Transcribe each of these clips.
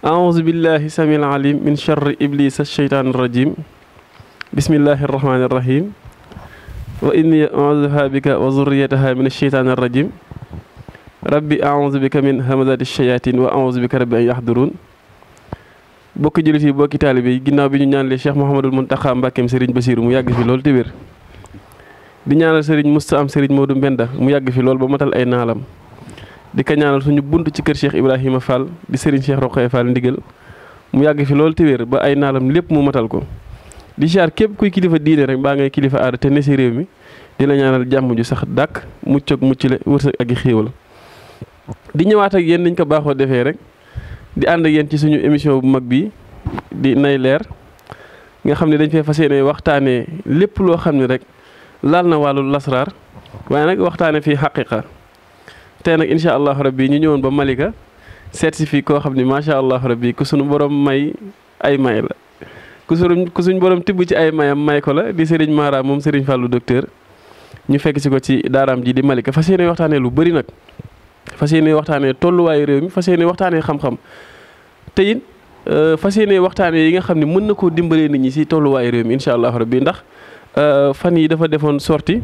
أعوذ بالله السميع العليم من شر إبليس الشيطان الرجيم بسم الله الرحمن الرحيم وإني أعوذها بك وذريتها من الشيطان الرجيم ربي أعوذ بك من همزات الشياطين وأعوذ بك ربي أن يحضرون bokki jullit yi bokki taalibe yi ginnaaw bi ñu ñaanalee Cheikh Mouhamadul Mountakha Mbakkeem Serigne Bassirou mu yàgg fi lool te wér di ñaanal Serigne Moussa am Serigne Modou Mbenda mu yàgg fi lool ba matal ay naalam di ko ñaanal suñu bunt ci kër Cheikh Ibrahima Fall di Serigne Cheikh Rokhaya Fall ndigal mu yàgg fi lool te wér ba ay naalam lépp mu matal ko di siyaar képp kuy kilifa diine rek baa ngay kilifa aada te ne si réew mi di la ñaanal jàmm ju sax dàkk mucc ak mucc le wërsëg ak i xéewal di ñëwaat ak yéen niñ ko baaxoo defee rek di ànd ak yéen ci suñu émission bu mag bi di nay leer nga xam ne dañ fee fas yéene waxtaanee lépp loo xam ne rek laal na wàllu lasraar waaye nag waxtaane fii xaqiqa tey nag incha allahu rabbi ñu ñëwoon ba Malika seet si fii koo xam ne macha allahu rabbi ku suñu borom may ay may la ku suñu borom tibb ci ay mayam may ko la di Serigne Mara moom Serigne Fallou docteur ñu fekk si ko ci daaraam ji di Malika fas yéene waxtaanee lu bëri nag. fas yéene waxtaanee tolluwaayu réew mi fas yéene waxtaanee xam-xam te it fas yéene waxtaanee yi nga xam ne mën na koo dimbalee nit ñi si tolluwaayu réew mi incha allahu rabbi ndax fan yi dafa defoon sorti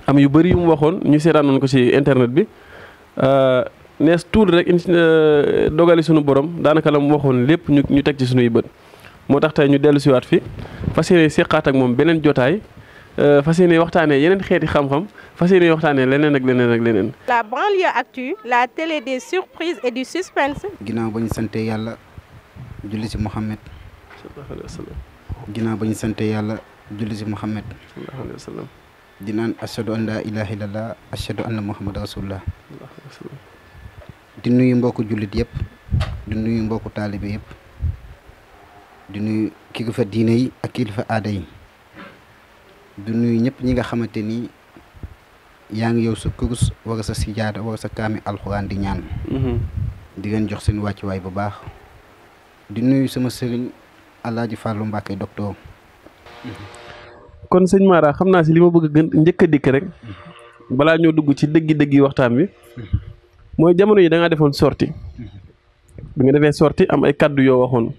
am yu bëri yu mu waxoon ñu seetaanoon ko ci internet bi nees tuul rek dogali suñu borom daanaka la mu waxoon lépp ñu teg ci suñuy bët moo tax tey ñu dellu siwaat fi fas yéene seqaat ak moom beneen jotaay fas yéene waxtaanee yeneen xeeti xam-xam fas yéene waxtaanee leneen ak leneen ak leneen. La banlieue actu, la télé des surprises et du suspense. ginnaaw ba ñu sante yàlla julli ci Muhammad. sallallahu alayhi wa sallam. ginnaaw ba ñu sante yàlla julli ci Muhammad. sallallahu alayhi wa sallam. di naan ashadu an laa ilaaha illallah ashadu anna Muhammad rasulullah. sallallahu alayhi wa sallam. di nuyu mbokku jullit yëpp di nuyu mbokku taalibe yëpp di nuyu kilifa diine yi ak kilifa aada yi. du nuyu ñëpp ñi nga xamante ni yaa ngi yow sa kurus wala sa sijaada wala sa kaami alxuraan di ñaan di leen jox seen wàccuwaay bu baax di nuyu sama sëriñ Alaaji Fàllu Mbàkke docteur. kon sëñ Mara xam naa si li ma bëgg a gën njëkk a dikk rek balaa ñoo dugg ci dëggi waxtaan bi mooy jamono yi da ngaa defoon sorti bi nga defee sorti am ay kaddu yoo waxoon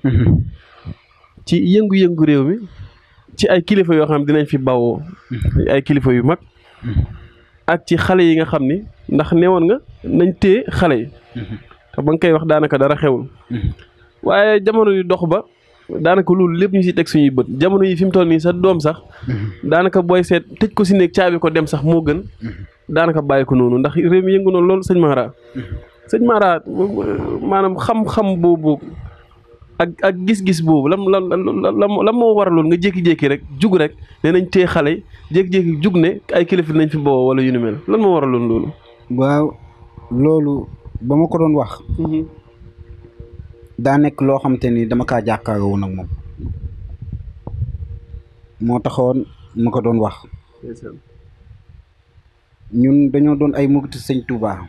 ci yëngu-yëngu réew mi ci ay kilifa yoo xam dinañ fi bawoo ay kilifa yu mag ak ci xale yi nga xam ni ndax newoon nga nañ téye xale yi te ba nga koy wax daanaka dara xewul waaye jamono yi dox ba daanaka loolu lépp ñu si teg suñuy bët jamono yi fi mu toll nii sa doom sax daanaka booy seet tëj ko si néeg caabi ko dem sax moo gën daanaka bàyyi ko noonu ndax réew mi yëngu noonu loolu sëñ Mara maanaam xam-xam boobu ak gis-gis boobu lan moo waraloon nga jékki-jékki rek jug rek ne nañ téye xale yi jékki-jékki jug ne ay kilifa nañ fi bawoo wala yu ni mel lan moo waraloon loolu. waaw loolu ba ma ko doon wax. daa nekk loo xamante ni dama kaa jàkkaarloo woon ak moom moo taxoon ma ko doon wax. ñun dañoo doon ay muritu sëñ Touba.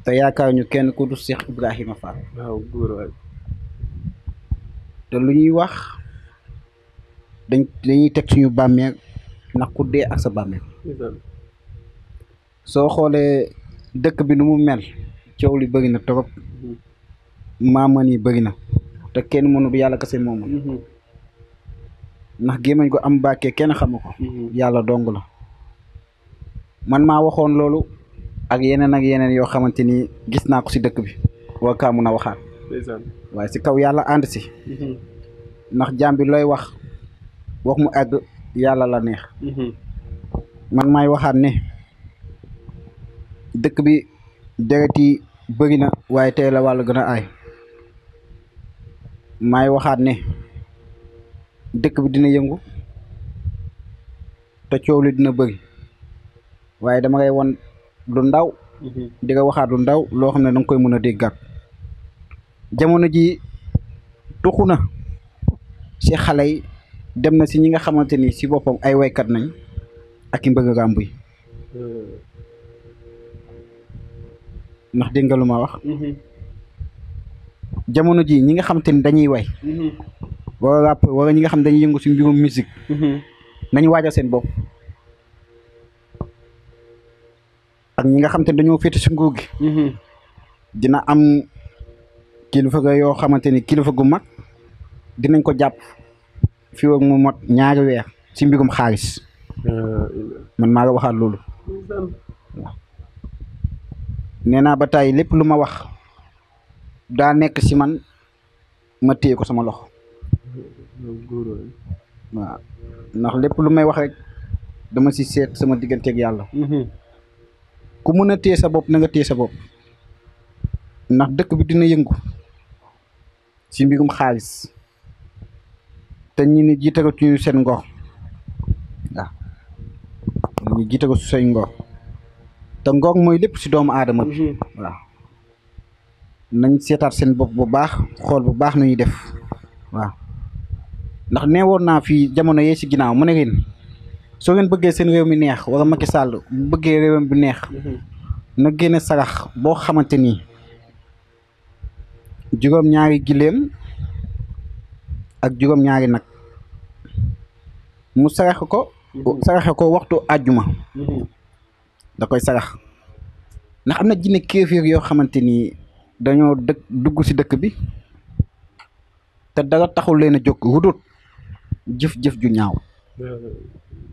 te yaakaar ñu kenn ku du Cheikh Ibrahima Fall. waaw góor waay. te lu ñuy wax dañuy teg suñu bàmmeel ndax ku dee ak sa bàmmeel. soo xoolee dëkk bi nu mu mel coow li bëri na trop maaman yi bëri na te kenn mënu bu yàlla kese moomu ndax gémmañ ko am bàkkee kenn xamu ko yàlla dong la man maa waxoon loolu ak yeneen yoo xamante ni gis naa ko si dëkk bi war kaa mun a waxaat waaye si kaw yàlla ànd si ndax jaam bi looy wax mu àgg yàlla la neex man maay waxaat ne dëkk bi deret yi bëri na waaye tey la wàllu gën a aay maay waxaat ne dëkk bi dina yëngu te coow li dina bëri waaye dama ngay won lu ndaw di nga waxaat lu ndaw loo xam ne danga koy mën a déggaat jamono ji tuxu na si xale yi dem na si ñi nga xamante ni si boppam ay waykat nañ ak i mbëgg ràmb yi ndax dégg nga lu ma wax jamono ji ñi nga xamante ni dañuy way wala rap wala ñi nga xam dañuy yëngu si mbirum musique nañu waajal seen bopp ak ñi nga xamante ni dañoo féete si nguur gi dina am kilifa ga yoo xamante ni kilifa gu mag dinañ ko jàpp fii ak mu mot ñaari weer ci mbirum xaalis man maa nga waxaat loolu waaw nee naa ba tey lépp lu ma wax daa nekk ci man ma téye ko sama loxo waaw ndax lépp lu may wax rek dama ci seet sama digganteeg yàlla ku mën a téye sa bopp na nga téye sa bopp ndax dëkk bi dina yëngu ci mbirum xaalis te ñi ni jiitagatuñu seen ngor waaw ñu jiitaga su seen ngor te ngor mooy lépp ci doomu aadama bi waaw nañ seetaat seen bopp bu baax xool bu baax nu ñuy def waaw ndax nee woon naa fii jamono yee ci ginnaaw mu ne leen soo ngeen bëggee seen réew mi neex wala Macky Sall bu bëggee réewam bi neex na génne sarax boo xamante ni juróom-ñaari giléem ak juróom-ñaari nag mu saraxe ko waxtu àjjuma da koy sarax ndax am na jinne kéeféer yoo xamante ni dañoo dugg ci dëkk bi te dara taxul leen a jóg rudut jëf-jëf ju ñaaw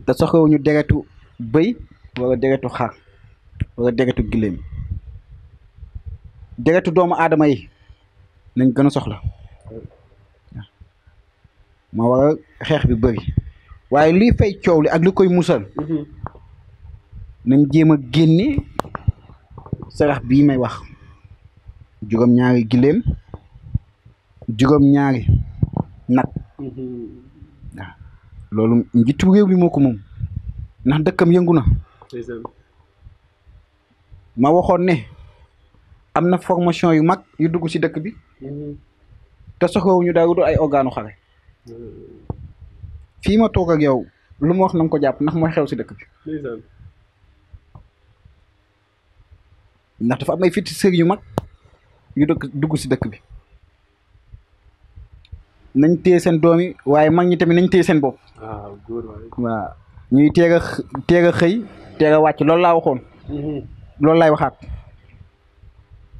te soxlawuñu deretu bëy wala deretu xar wala deretu giléem deretu doomu aadama yi nañ gën a soxla ma war a xeex bi bëri waaye liy fay coow li ak li koy musal nañ jéem a génne sarax bii may wax juróom-ñaari giléem juróom-ñaari nag waaw loolu njiitu réew bi moo ko moom ndax dëkkam yëngu na ma waxoon ne am na formation yu mag yu dugg ci dëkk bi te soxlawuñu dara du ay organu xare fii ma toog ak yow lu ma wax na nga ko jàpp ndax mooy xew ci dëkk bi ndax dafa am ay fitti sër yu mag yu dugg ci dëkk bi nañ téye seen doom yi waaye mag ñi tamit nañ téye seen bopp waaw ñuy teel a xëy teel a wàcc loolu laa waxoon loolu laay waxaat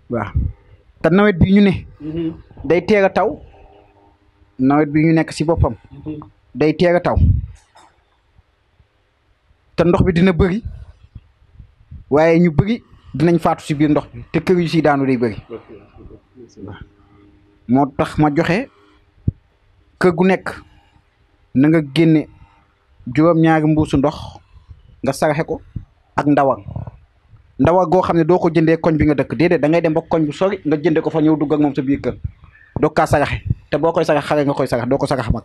waaw te nawet bi ñu ne day teel a taw nawet bi ñu nekk ci boppam day teel a taw te ndox bi dina bëri waaye ñu bëri dinañ faatu ci biir ndox bi te kër yu ci daanu day bëri moo tax ma joxe kër gu nekk na nga génne juróom-ñaari mbuusu ndox nga saraxe ko ak ndawal goo xam ne doo ko jëndee koñ bi nga dëkk déedéet da ngay dem ba koñ bu sori nga jënde ko fa ñëw dugg ak moom sa biir kër doo kaa saraxe te boo koy sarax xare nga koy sarax doo ko sarax mag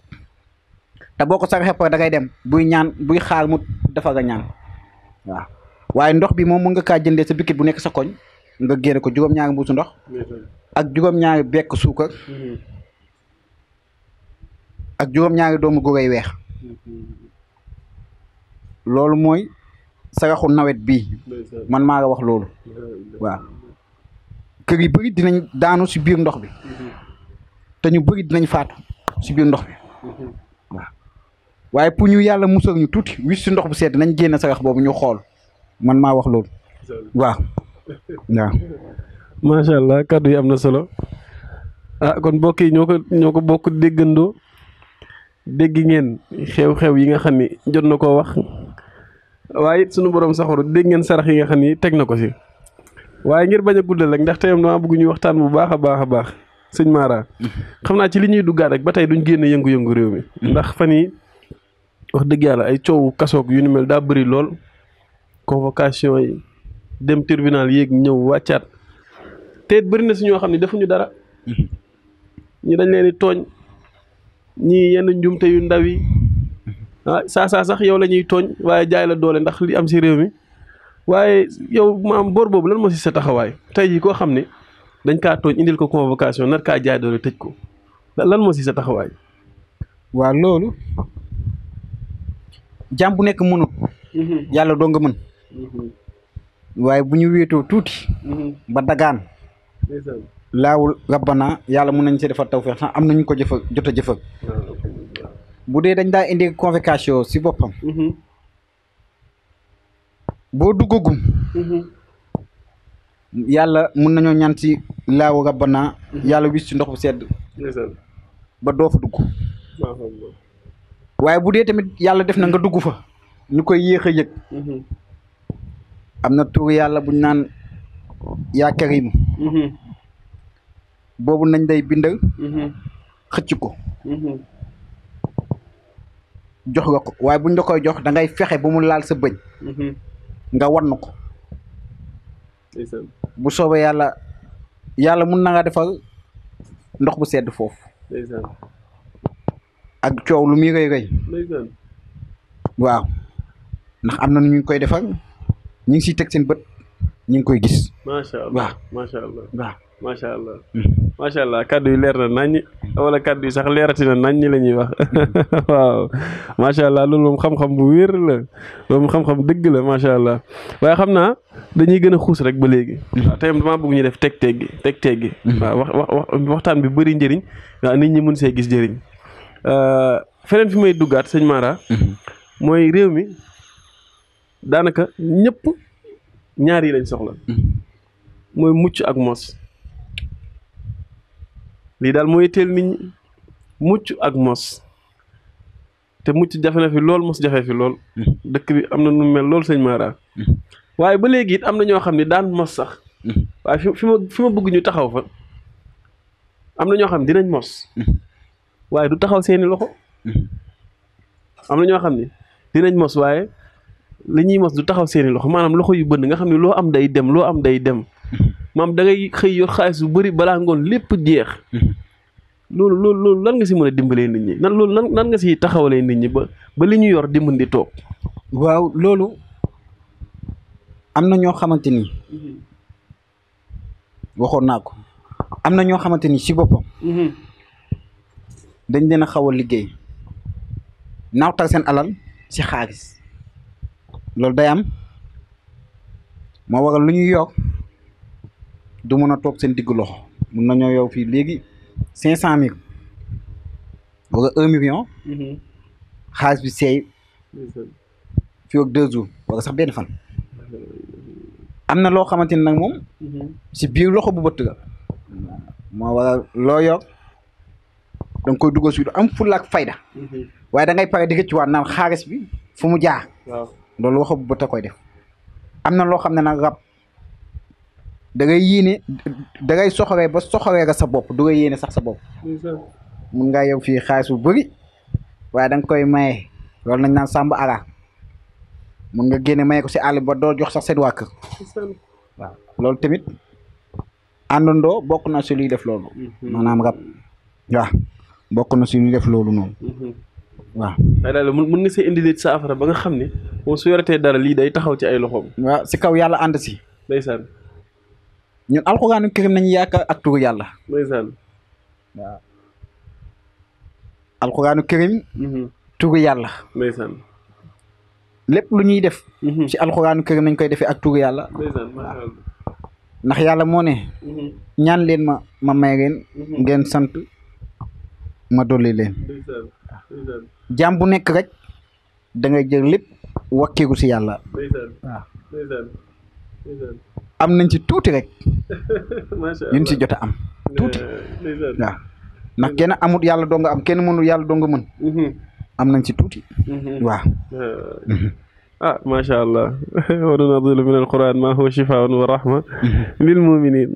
te boo ko saraxee pare da ngay dem buy xaar mu dafa nga ñaan waaw waaye ndox bi moom mën nga kaa jëndee sa bikit bu nekk sa koñ nga génne ko juróom-ñaari mbuusu ndox ak juróom-ñaari bekk suukar ak juróom-ñaari doomu góoray weex loolu mooy saraxu nawet bii man maa nga wax loolu waaw kër yi bëri dinañ daanu ci biir ndox bi te ñu bëri dinañ faatu ci biir ndox bi waaw waaye pour ñu yàlla musal ñu tuuti wis ci ndox bu sedd nañ génn sarax boobu ñu xool man maa wax loolu waaw waaw macha allah kàddu yi am na solo kon mbokk yi ñoo ko bokk déggandoo dégg ngeen xew-xew yi nga xam ni jot na koo wax waaye it sunu borom saxaru dégg ngeen sarax yi nga xam ni teg na ko ci waaye ngir bañ a guddal rek ndax teyam dama bëgg ñu waxtaan bu baax a baax sëñ Mara xam naa ci li ñuy duggaat rek ba tey duñ génn yëngu-yëngu réew mi ndax fan yi wax dëgg yàlla ay coow kasoog yu ni mel daa bëri lool convocation yi dem tribunal yéeg ñëw wàccaat te it bëri na si ñoo xam ne defuñu dara ñi dañ leen di tooñ ñii yenn njumte yu ndaw yi saa sax yow la ñuy tooñ waaye jaay la doole ndax li am si réew mi waaye yow maam boor boobu lan moo si sa taxawaay tey jii koo xam ne dañ kaa tooñ indil ko convocation nar kaa jaay doole tëj ko lan moo si sa taxawaay. waaw loolu jàmm bu nekk mënut. yàlla doo nga mën. waaye bu ñu wéetoo tuuti. ba dagaan. laawul rabbana yàlla mun nañ see defar tawfeex sax am nañu ko jot a jëfal. bu dee dañ daa indi convocation si boppam. boo duggagum. yàlla mun nañoo ñaan ci laawu rabbana yàlla wis ci ndox bu sedd ba doo fa dugg waaye bu dee tamit yàlla def na nga dugg fa ñu koy yéex a yëg am na tur yàlla buñ naan yaa karim boobu nañ day bind xëcc ko jox nga ko waaye buñ la koy jox da ngay fexe bu mu laal sa bëñ nga wan ko bu soobee yàlla mun na nga defal ndox bu sedd foofu ak coow lu muy rëy rëy waaw ndax am na nu ñu koy defal ñu ngi siy teg seen bët ñu ngi koy gis. macha allah waaw macha allah waaw macha allah macha allah kaddu yi leer na naññ wala kaddu yi sax leerati na naññ la ñuy wax waaw macha allah loolu moom xam-xam bu wér la loolu moom xam-xam dëgg la macha allah waaye xam naa dañuy gën a xuus rek ba léegi. waaw tey damaa bëgg ñu def teg gi. waaw waxtaan bi bëri njëriñ waaw nit ñi mun see gis njëriñ feneen fi may duggaat sëñ Mara. mooy réew mi daanaka ñëpp ñaar yi lañ soxla. mooy mucc ak mos lii daal mooy teel nit ñi mucc ak mos te mucc jafe na fi lool mos jafe fi lool. dëkk bi am na nu mel lool sëñ Mara. waaye ba léegi it am na ñoo xam ne daan mos sax. waaye fi ma bëgg ñu taxaw fa am na ñoo xam ne dinañ mos. waaye du taxaw seeni loxo. am na ñoo xam ne dinañ mos waaye li ñuy mos du taxaw seeni loxo maanaam loxo yu bënn nga xam ne loo am day dem loo am day dem. maam da ngay xëy yor xaalis bu bëri balaa ngoon lépp jeex. loolu lan nga si mën a dimbalee nit ñi nan nga si taxawalee nit ñi ba li ñu yor di mën di toog. waaw loolu am na ñoo xamante ni waxoon naa ko am na ñoo xamante ni si boppam. dañ leen a xaw a liggéey naawtal seen alal si xaalis loolu day am moo waral lu ñuy yokk du mën a toog seen diggu loxo mun nañoo yow fii léegi 500 000 wala 1 million. xaalis bi seey fii ak 2 jours wala sax benn fan. am na loo xamante ni nag moom si biir loxo bu bëtt la moo waral loo yokk da nga koy dugal si du am fulla ak fayda. waaye da ngay pare di rëccuwaat naan xaalis bi fu mu jaar. waaw loolu loxo bu bët a koy def. am na loo xam ne nag rab da ngay yéene da ngay soxoree ba soxoree nga sa bopp du nga yéene sax sa bopp. mun ngaa yow fii xaalis bu bëri waaye da nga koy maye loolu nañ naan sàmb ara mun nga génne maye ko si àll ba doo jox sax seen waa kër. waaw loolu tamit àndandoo bokk na si luy def loolu. maanaam rab waaw bokk na si luy def loolu noonu. waaw. waaye daal mun nga see indi nit saafara ba nga xam ne moom su yoretee dara lii day taxaw ci ay loxoom. waaw si kaw yàlla ànd si. ndeysaan. ñun alxuraanu karim nañu yaakaar ak turu yàlla. ndeysaan. waaw. alxuraanu karim. turu yàlla. ndeysaan. lépp lu ñuy def. ci alxuraanu karim nañ koy defee ak turu yàlla. ndeysaan. ndax yàlla moo ne. ñaan leen ma may leen. ngeen sant ma dolli leen. jaam bu nekk rek da ngay jël lépp wakkiru si yàlla. waaw. am nañ ci tuuti rek. yuñ si jot a am. tuuti waaw ndax kenn amut yàlla doo nga am kenn mënul yàlla doo nga mën. am nañ ci tuuti. waaw. ah macha allah wa nunazzilu min alquran ma huwa shifaun wa rahma lil muminin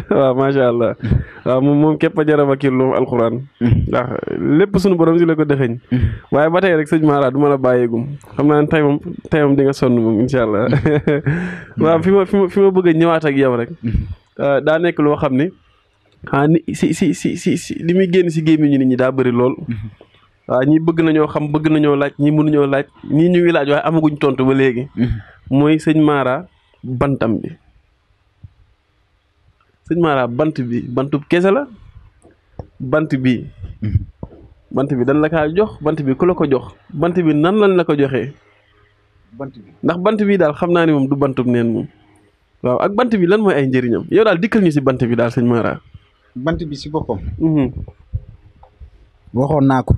waaw macha allah waaw moom képp a jarab a kirlu alquran ndax lépp suñu borom si la ko dëxëñ waaye ba tey rek sëñ Mara du ma la bàyyeegum xam naa ne tey moom di nga sonn moom incha allah waaw fi ma bëgg a ñëwaat ak yow rek daa nekk loo xam ne ni si li muy génn si gémmiñu nit ñi daa bëri lool. waaw ñii bëgg nañoo xam bëgg nañoo laaj ñii mënuñoo laaj ñii ñu ngi laaj waaye amaguñ tontu ba léegi. mooy sëñ Mara bantam bi sëñ Mara bant bi bantu kese la bant bi dan la kaa jox bant bi ku la ko jox bant bi nan lañ la ko joxee. bant bi ndax bant bi daal xam naa ne moom du bantub neen moom waaw ak bant bi lan mooy ay njëriñam yow daal dikkal ñu si bant bi daal sëñ Mara. bant bi si boppam. waxoon naa ko.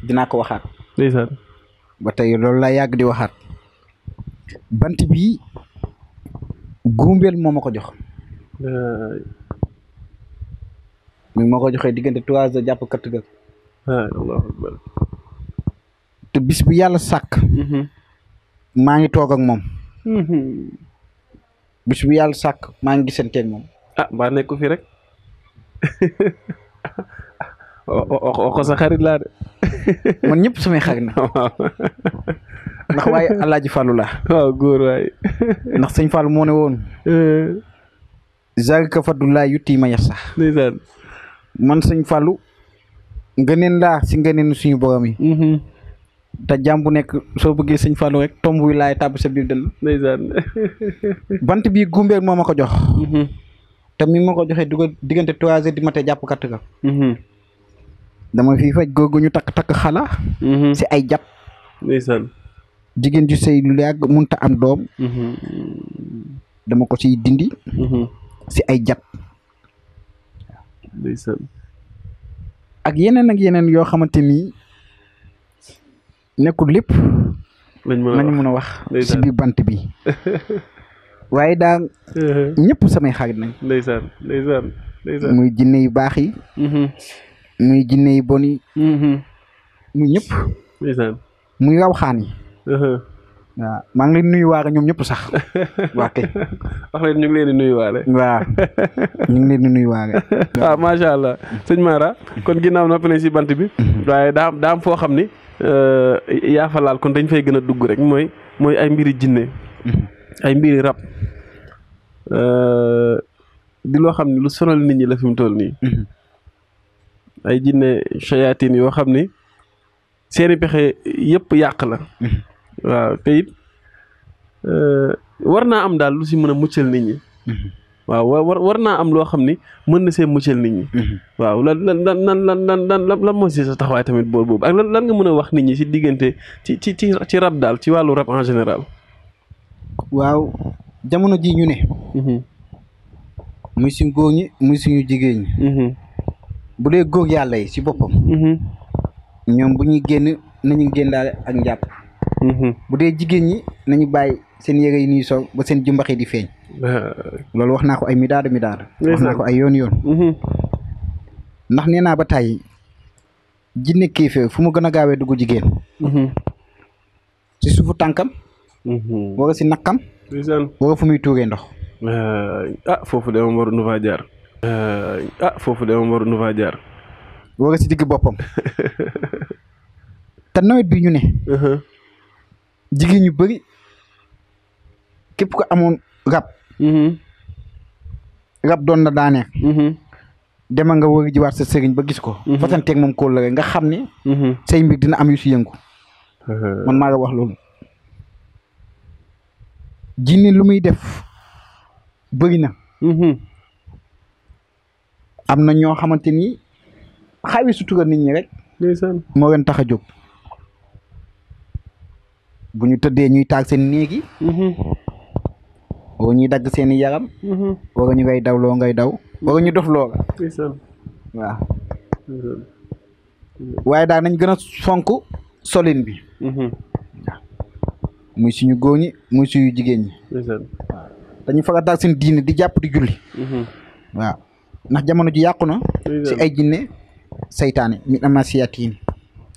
dinaa ko waxaat. ndeysaan. ba tey loolu laa yàgg di waxaat. bant bi gumbeel moo ma ko jox mi moo ko joxee diggante 3 heures jàpp 4 heures allahu akbar te bis bu yàlla sàkk maa ngi toog ak moom bis bu yàlla sàkk maa ngi gisanteeg moom mbaa nekku fi rek wax ko sa xarit laa de man ñëpp samay xarit na ndax waaye Alaaji Fàllu laa waaw góor waaye ndax sëñ Fàllu moo ne woon zalika fadlullaahi yu'tiihi man yashaa ndeysaan man sëñ Fàllu ngëneen laa si ngëneen suñu borom yi te jàmm bu nekk soo bëggee sëñ Fàllu rek tomb wi laay tàbb sa biir dënn ndeysaan bant bii gumbeel moo ma ko jox te mi ma ko joxee dugal diggante 3 heures du matin jàpp 4 heures dama fii faj góor gu ñu takk xala si ay jat ndeysaan jigéen ju sëy lu yàgg munta am doom dama ko siy dindi si ay jat ndeysaan ak yeneen yoo xamante ni nekkul lépp lañu mën a wax si biir bant bi waaye daal ñëpp samay xarit nañ ndeysaan muy jinne yu baax yi muy jinne yu bon yi muy ñëpp ndeysaan muy rawxaan yi waaw maa ngi leen nuyu waare ñoom ñëpp sax waa kay wax leen ñu ngi leen di nuyu waale waaw ñu ngi leen di nuyu waare waaw macha allah sëñ Mara kon ginnaaw noppi nañ si bant bi waaye daa am foo xam ni yaa fa laal kon dañ fay gën a dugg rek mooy ay mbiri jinne ay mbiri rab di loo xam ne lu sonal nit ñi la fi mu toll nii ay jinne shayatin yoo xam ni seeni pexe yëpp yàq la waaw te it war naa am daal lu si mën a muccal nit ñi waaw war naa am loo xam ni mën na see muccal nit ñi waaw lan moo si sa taxawaay tamit bool boobu ak lan nga mën a wax nit ñi si diggante ci rab daal ci wàllu rab en général waaw jamono ji ñu ne muy suñu góor ñi muy suñu jigéen ñi bu dee góor yàlla yi si boppam ñoom bu ñuy génn nañu génnaale ak njàpp bu dee jigéen ñi nañu bàyyi seen yére yi ñuy sol ba seen jumbax yi di feeñ loolu wax naa ko ay midaada wax naa ko ay yoon ndax nee naa ba tàyyi jinne kéeféer fu mu gën a gaawee dugg jigéen si suufu tànkam wala si naqam wala fu muy tuuree ndox foofu de moom waru nu faa jaar foofu de moom waru nu faa jaar wala si digg boppam te nawet bi ñu ne jigéen ñu bëri képp ko amoon rab doon na daanee dema nga wëri jiwaat sa sëriñ ba gis ko fasanteeg moom kóol la nga xam ne say mbir dina am yu si yëngu man maa nga wax loolu jinne lu muy def bëri na am na ñoo xamante ni xawi sutura nit ñi rek moo leen tax a jóg bu ñu tëddee ñuy taal seen néegi wala ñuy dagg seeni yaram wala ñu ngay daw loo ngay daw wala ñu dof loola waaw waaye daal nañ gën a fonk solin bi muy suñu góor ñi muy suñu jigéen ñi waaw dañu faga daal seen diine di jàpp di julli waaw ndax jamono ji yàqu na si ay jinne saytaane mi ama siyatiin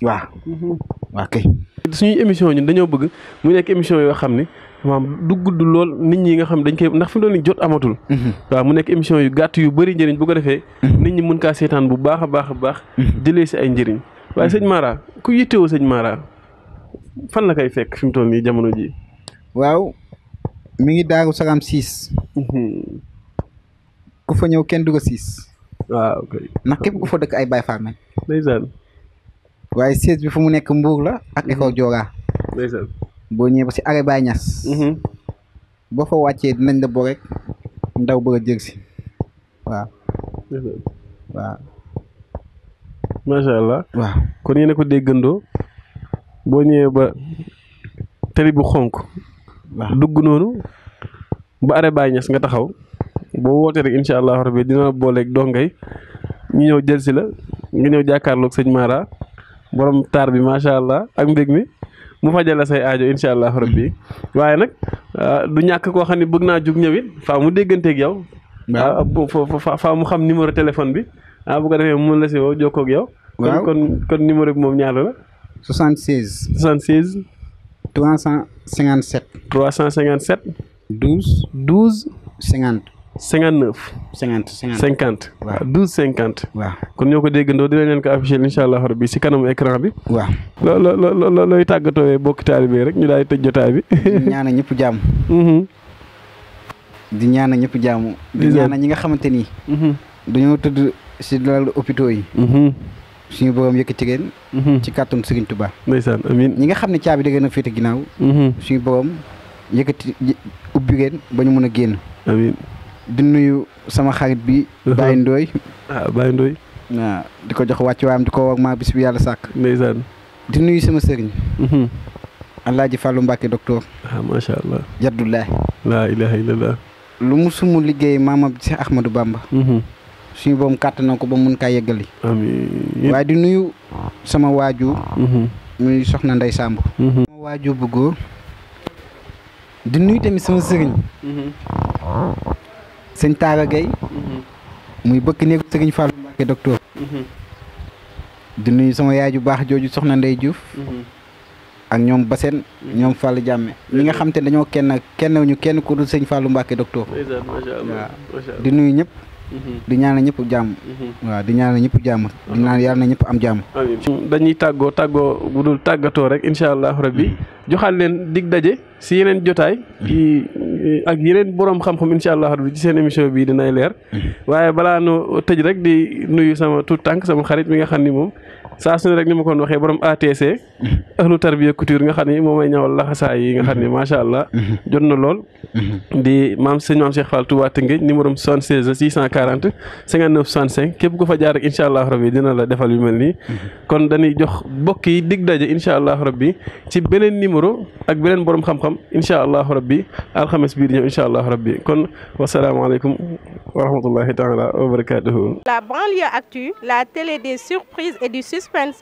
waaw waaw kay suñuy émission ñun dañoo bëgg mu nekk émission yoo xam ni maanaam du gudd lool nit ñi nga xam dañ koy ndax fi mu doon ni jot amatul waaw mu nekk émission yu gàtt yu bëri njëriñ bu ko defee nit ñi mën kaa seetaan bu baax a baax jëlee si ay njëriñ waaye sëñ Mara ku yittewoo sëñ Mara fan la koy fekk fi mu toll nii jamono ji waaw mi ngi Daaru Salaam 6 ku fa ñëw kenn du ko 6 waaw kay ndax képp ku fa dëkk ay Baay Faal nañ ndeysaan waaye siège bi fu mu nekk Mbuur la ak école Dioga ndeysaan boo ñëwee ba si arrêt Baye Niass boo fa wàccee dinañ la bo rek ndaw bëgg a jëg si waaw waaw macha allah waaw kon yéen a ko déggandoo boo ñëwee ba tali bu xonk waaw dugg noonu ba arrêt Baye Niass nga taxaw boo wootee rek incha allah rabbi dina la booleeg dongay ñu ñëw jël si la nga ñëw jàkkaarloog sëñ Mara borom taar bi macha allah ak mbég mi mu fajal say aajo incha allah rabbi waaye nag du ñàkk koo xam ne bëgg naa jug ñëwit faa mu dégganteeg yow. faa mu xam numéro téléphone bi bu ko defee mu mën la si woo jokkoo ak yow. waaw kon numéro bi moom ñaata la. 76. 76. 357. 357. 12. 12. 50. 59. 50. 50. waaw 12 50. waaw kon ñoo ko déggandoo dinañ leen ko affiché incha allah rabbi si kanamu écran bi. waaw. looy tàggatoo bokki taalibe rek ñu daal di tëj jotaay bi. di ñaanal ñëpp jàmm. di ñaanal ñëpp jàmm. di ñaanal ñi nga xamante ni. dañoo tëdd si lalu hôpitaux yi. suñu borom yëkkati leen. ci kàttanu Serigne Touba. ndeysaan amiin ñi nga xam ne caabi da gën a féete ginnaaw. suñu borom yëkkati ubbi leen ba ñu mën a génn. amiin di nuyu sama xarit bi. Baye Ndoye. Baye Ndoye. waaw di ko jox wàcc waayam di ko wax ma bis bi yàlla sàkk. ndeysaan. di nuyu sama sëriñ. Alaaji Fallou Mbacke docteur. macha allah. Jaddullahi. laa ilaha illallah. lu mu sumu liggéey maamam Cheikh Ahmadou Bamba. suñu boom kàttanoo ko ba mun kaa yeggali. amiin waaye di nuyu sama waajur. muy soxna Ndey Samb. sama waajur bu góor. di nuyu tamit sama sëriñ. sëñ Taara Gueye. muy bëkk néegu sëriñ Fallou Mbacke docteur. di nuyu sama yaay ju baax jooju soxna Ndey Diouf. ak ñoom Bassène ñoom Fallou Diame ñi nga xam te dañoo kenn ku dul sëñ Fallou Mbacke docteur. waaw di nuyu ñëpp. di ñaanal ñëpp jàmm. waaw di ñaanal ñëpp jàmm. di ñaan yàlla na ñëpp am jàmm. dañuy tàggoo bu dul tàggatoo rek incha allah rabbi joxaat leen dig daje si yeneen jotaay. ak yeneen borom xam-xam incha allah rabbi ci seen émission bii dinay leer. waaye balaa noo tëj rek di nuyu sama tout tànk sama xarit mi nga xam ni moom saa su ne rek ni ma ko waxee borom ATC. ahlu tarbiya couture nga xam ni moom may ñawal laxasaay yi nga xam ni macha allah jot na lool. di maam Cheikh Fall Touba Tëngéej numéro 76 640 59 65 képp ku fa jaar rek incha allah rabbi dina la defal yu mel nii. kon dañuy jox mbokk yi dig daje incha allah rabbi ci beneen numéro ak beneen borom xam-xam incha allah rabbi alxames bii di ñëw incha allah rabbi kon wasalaamaaleykum wa rahmatullahi taala wa barakatuhu. La banlieue actu, la télé des surprises et du suspense.